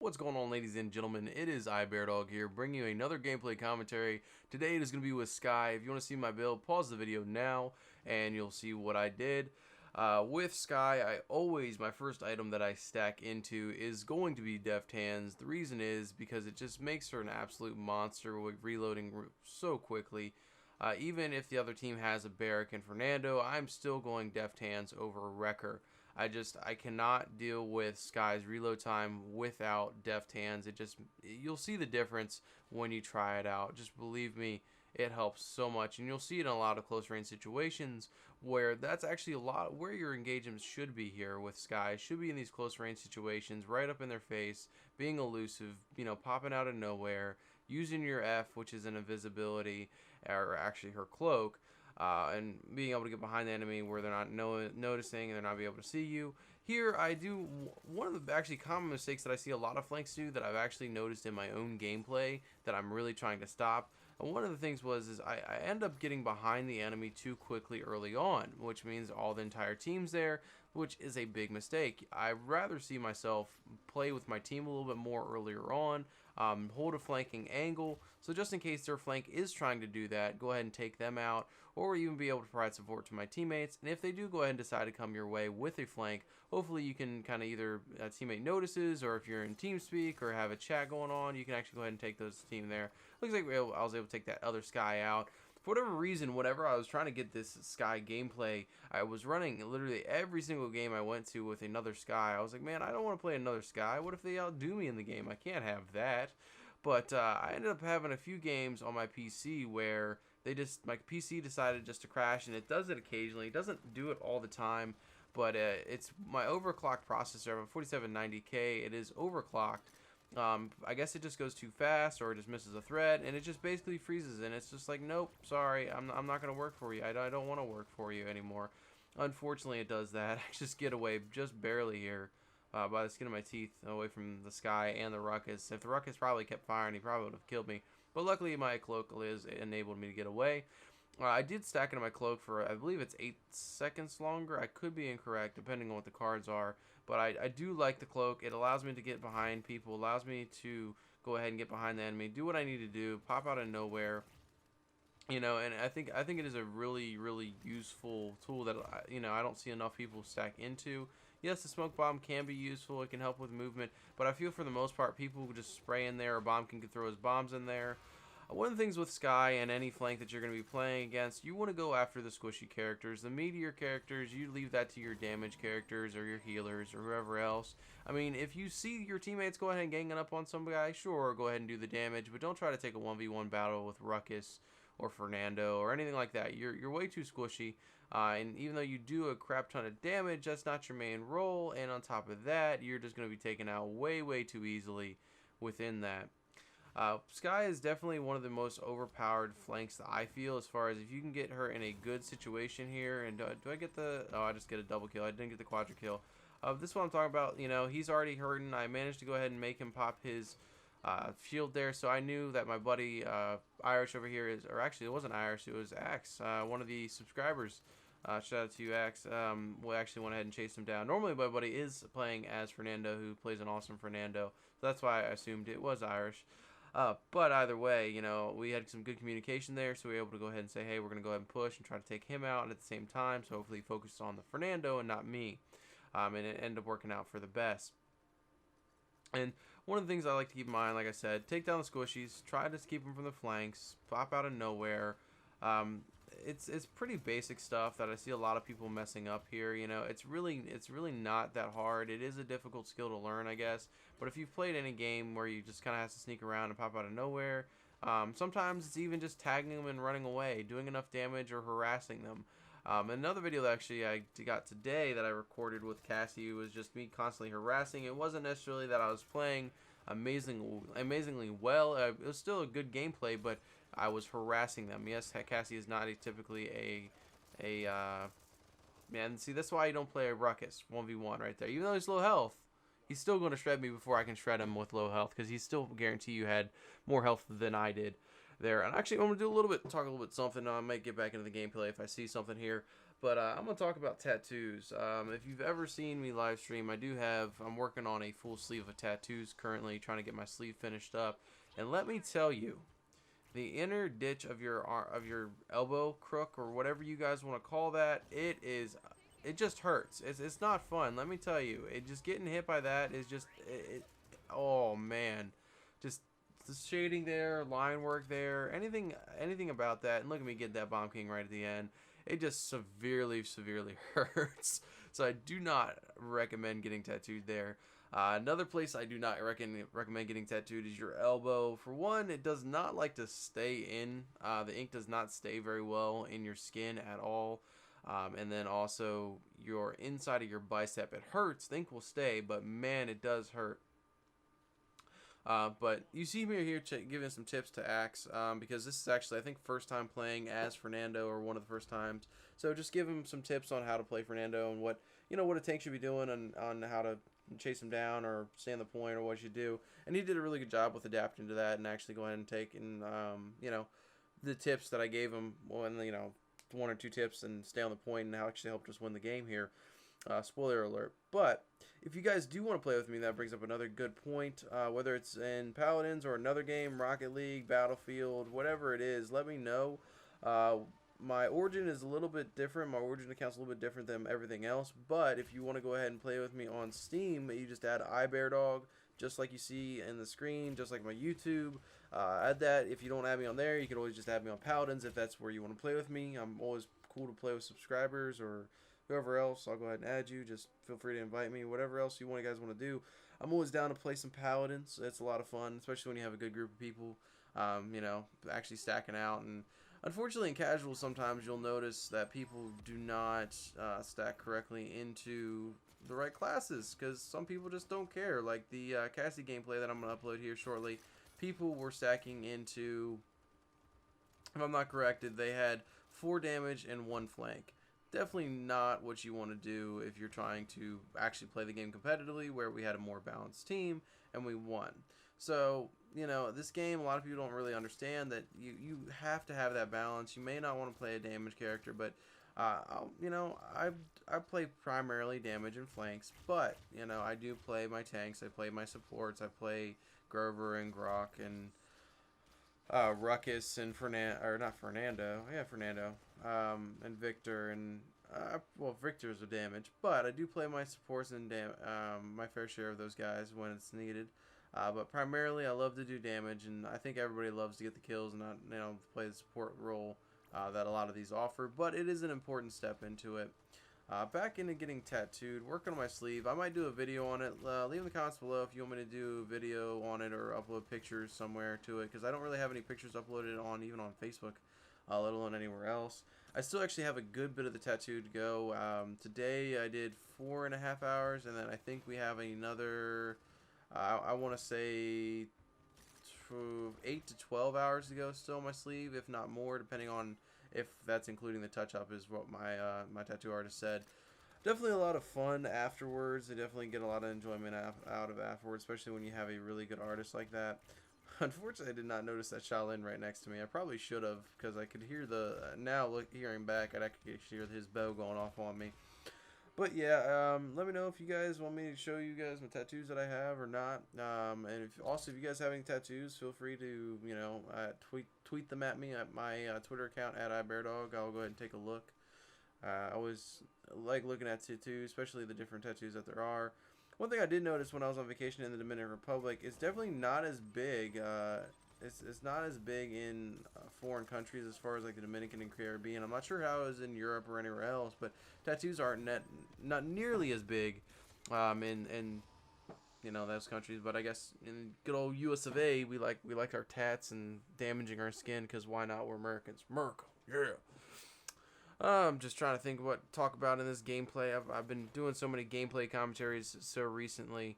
What's going on, ladies and gentlemen? It is iBearDog here, bringing you another gameplay commentary. Today it is going to be with Skye. If you want to see my build, pause the video now, and you'll see what I did. With Skye, my first item that I stack into is going to be Deft Hands. The reason is because it just makes her an absolute monster with reloading so quickly. Even if the other team has a Barrack and Fernando, I'm still going Deft Hands over Wrecker. I cannot deal with Skye's reload time without Deft Hands. You'll see the difference when you try it out. Just believe me, it helps so much, and you'll see it in a lot of close range situations where that's actually a lot where your engagements should be here with Skye. Should be in these close range situations, right up in their face, being elusive, popping out of nowhere, using your F, which is an invisibility, or actually her cloak, and being able to get behind the enemy where they're not noticing and they're not be able to see you. Here I do one of the actually common mistakes that I see a lot of flanks do that I've actually noticed in my own gameplay that I'm really trying to stop. And one of the things is I end up getting behind the enemy too quickly early on, which means all the entire team's there, which is a big mistake. I'd rather see myself play with my team a little bit more earlier on, hold a flanking angle, so just in case their flank is trying to do that, go ahead and take them out, or even be able to provide support to my teammates. And if they do go ahead and decide to come your way with a flank, hopefully you can kind of either a teammate notices, or if you're in TeamSpeak or have a chat going on, you can actually go ahead and take those team there. Looks like I was able to take that other Skye out. For whatever reason, whenever I was trying to get this Skye gameplay, I was running literally every single game I went to with another Skye. I was like, man, I don't want to play another Skye. What if they outdo me in the game? I can't have that. But I ended up having a few games on my PC where my PC decided just to crash, and it does it occasionally. It doesn't do it all the time, but it's my overclocked processor. I have a 4790K. It is overclocked. I guess it just goes too fast, or it just misses a thread, and it just basically freezes, and it's just like, nope, sorry, I'm not going to work for you. I don't want to work for you anymore. Unfortunately, it does that. I just get away just barely here by the skin of my teeth away from the Skye and the Ruckus. If the Ruckus probably kept firing, he probably would have killed me. But luckily, my cloak enabled me to get away. I did stack into my cloak for, I believe it's 8 seconds longer. I could be incorrect, depending on what the cards are. But I do like the cloak. It allows me to get behind people, allows me to go ahead and get behind the enemy, do what I need to do, pop out of nowhere. And I think it is a really, really useful tool that I don't see enough people stack into. Yes, the smoke bomb can be useful. It can help with movement, but I feel for the most part, people just spray in there, or bomb can throw his bombs in there. One of the things with Skye and any flank that you're going to be playing against, you want to go after the squishy characters. The meteor characters, you leave that to your damage characters or your healers or whoever else. I mean, if you see your teammates go ahead and ganging up on some guy, sure, go ahead and do the damage, but don't try to take a 1v1 battle with Ruckus or Fernando or anything like that. You're way too squishy, and even though you do a crap ton of damage, that's not your main role, and on top of that, you're just going to be taken out way too easily within that. Skye is definitely one of the most overpowered flanks that I feel, as far as if you can get her in a good situation here. And do I get the... Oh, I just get a double kill. I didn't get the quadra kill. This is what I'm talking about. He's already hurting. I managed to go ahead and make him pop his shield there, so I knew that my buddy Irish over here is... Or actually, it wasn't Irish. It was Axe, one of the subscribers. Shout out to you, Axe. We actually went ahead and chased him down. Normally, my buddy is playing as Fernando, who plays an awesome Fernando. So that's why I assumed it was Irish. But either way, we had some good communication there, so we were able to go ahead and say, hey, we're going to go ahead and push and try to take him out at the same time, so hopefully he focused on the Fernando and not me. And it ended up working out for the best. And one of the things I like to keep in mind, like I said, take down the squishies, try to keep them from the flanks, pop out of nowhere. It's pretty basic stuff that I see a lot of people messing up here. It's really not that hard. It is a difficult skill to learn, I guess. But if you've played any game where you just kind of have to sneak around and pop out of nowhere, sometimes it's even just tagging them and running away, doing enough damage or harassing them. Another video that actually I got today that I recorded with Cassie was just me constantly harassing. It wasn't necessarily that I was playing amazingly well. It was still a good gameplay, but I was harassing them. Yes, Cassie is not typically a man. See, that's why you don't play a Ruckus 1v1 right there. Even though he's low health, he's still going to shred me before I can shred him with low health, because he's still guarantee you had more health than I did there. And actually, I'm going to talk a little bit something. I might get back into the gameplay if I see something here. But I'm gonna talk about tattoos. If you've ever seen me live stream, I'm working on a full sleeve of tattoos currently, trying to get my sleeve finished up. And let me tell you, the inner ditch of your elbow crook or whatever you guys want to call that, it just hurts. It's not fun. Let me tell you, it just getting hit by that is just oh man, just the shading there, line work there, anything about that. And look at me get that Bomb King right at the end. It just severely hurts. So I do not recommend getting tattooed there. Another place I do not recommend getting tattooed is your elbow. For one, it does not like to stay in. The ink does not stay very well in your skin at all. And then also your inside of your bicep. It hurts. The ink will stay, but man, it does hurt. But you see me here giving some tips to Axe, because this is actually, I think, first time playing as Fernando, or one of the first times. So just give him some tips on how to play Fernando and what a tank should be doing on how to chase him down or stay on the point or what you do. And he did a really good job with adapting to that and actually going ahead and taking the tips that I gave him, one or two tips, and stay on the point, and how actually helped us win the game here. Spoiler alert. But if you guys do want to play with me, that brings up another good point. Whether it's in Paladins or another game, Rocket League, Battlefield, whatever it is, let me know. My origin is a little bit different. My origin account's a little bit different than everything else. But if you want to go ahead and play with me on Steam, you just add iBearDog, just like you see in the screen, just like my YouTube. Add that. If you don't add me on there, you can always just add me on Paladins if that's where you want to play with me. I'm always cool to play with subscribers or whoever else. I'll go ahead and add you. Just feel free to invite me. Whatever else you guys want to do. I'm always down to play some Paladins. It's a lot of fun, especially when you have a good group of people, actually stacking out. And unfortunately in casual, sometimes you'll notice that people do not stack correctly into the right classes, because some people just don't care. Like the Cassie gameplay that I'm going to upload here shortly, people were stacking into, if I'm not corrected, they had 4 damage and 1 flank. Definitely not what you want to do if you're trying to actually play the game competitively, where we had a more balanced team and we won. So, this game, a lot of people don't really understand that you have to have that balance. You may not want to play a damage character, but I play primarily damage and flanks, but I do play my tanks, I play my supports, I play Grover and Grok and Ruckus and Fernando, and Victor, and Victor's a damage, but I do play my supports and my fair share of those guys when it's needed. But primarily, I love to do damage, and I think everybody loves to get the kills and not play the support role that a lot of these offer. But it is an important step into it. Back into getting tattooed, working on my sleeve. I might do a video on it. Leave in the comments below if you want me to do a video on it or upload pictures somewhere to it, because I don't really have any pictures uploaded even on Facebook, let alone anywhere else. I still actually have a good bit of the tattoo to go. Today I did 4.5 hours, and then I think we have another, I want to say 8 to 12 hours to go still on my sleeve, if not more, depending on if that's including the touch-up, is what my tattoo artist said. Definitely a lot of fun afterwards. I definitely get a lot of enjoyment out of afterwards, especially when you have a really good artist like that. Unfortunately, I did not notice that Shaolin right next to me. I probably should have, because I could hear hearing back, I'd actually hear his bow going off on me. But yeah, let me know if you guys want me to show you guys my tattoos that I have or not. And if you guys have any tattoos, feel free to tweet them at me at my Twitter account at iBearDog. I'll go ahead and take a look. I always like looking at tattoos, especially the different tattoos that there are. One thing I did notice when I was on vacation in the Dominican Republic is definitely not as big. It's not as big in foreign countries as far as like the Dominican and Caribbean. I'm not sure how it is in Europe or anywhere else, but tattoos aren't not nearly as big in those countries. But I guess in good old US of A, we like our tats and damaging our skin, because why not? We're Americans. America, yeah. I'm just trying to think what to talk about in this gameplay. I've been doing so many gameplay commentaries so recently.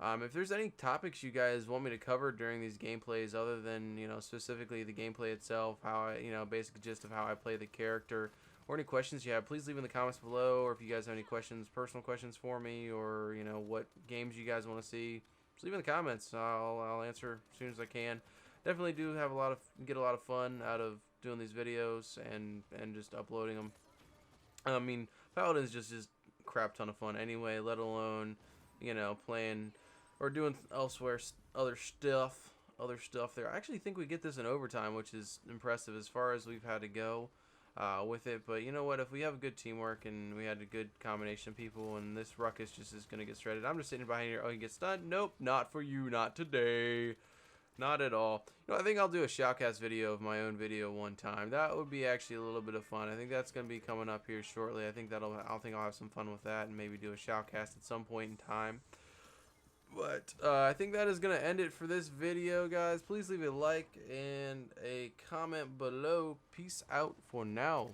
If there's any topics you guys want me to cover during these gameplays, other than specifically the gameplay itself, how I basic gist of how I play the character, or any questions you have, please leave in the comments below. Or if you guys have any questions, personal questions for me, or what games you guys want to see, just leave in the comments. I'll answer as soon as I can. Definitely do have get a lot of fun out of doing these videos and just uploading them. I mean, Paladins just crap ton of fun anyway, let alone, playing or doing elsewhere other stuff there. I actually think we get this in overtime, which is impressive as far as we've had to go with it. But you know what? If we have good teamwork and we had a good combination of people, and this ruckus just is going to get shredded. I'm just sitting behind here. Oh, he gets stunned. Nope, not for you. Not today. Not at all. I think I'll do a shoutcast video of my own video one time. That would be actually a little bit of fun. I think that's going to be coming up here shortly. I think I'll have some fun with that and maybe do a shoutcast at some point in time. But I think that is going to end it for this video, guys. Please leave a like and a comment below. Peace out for now.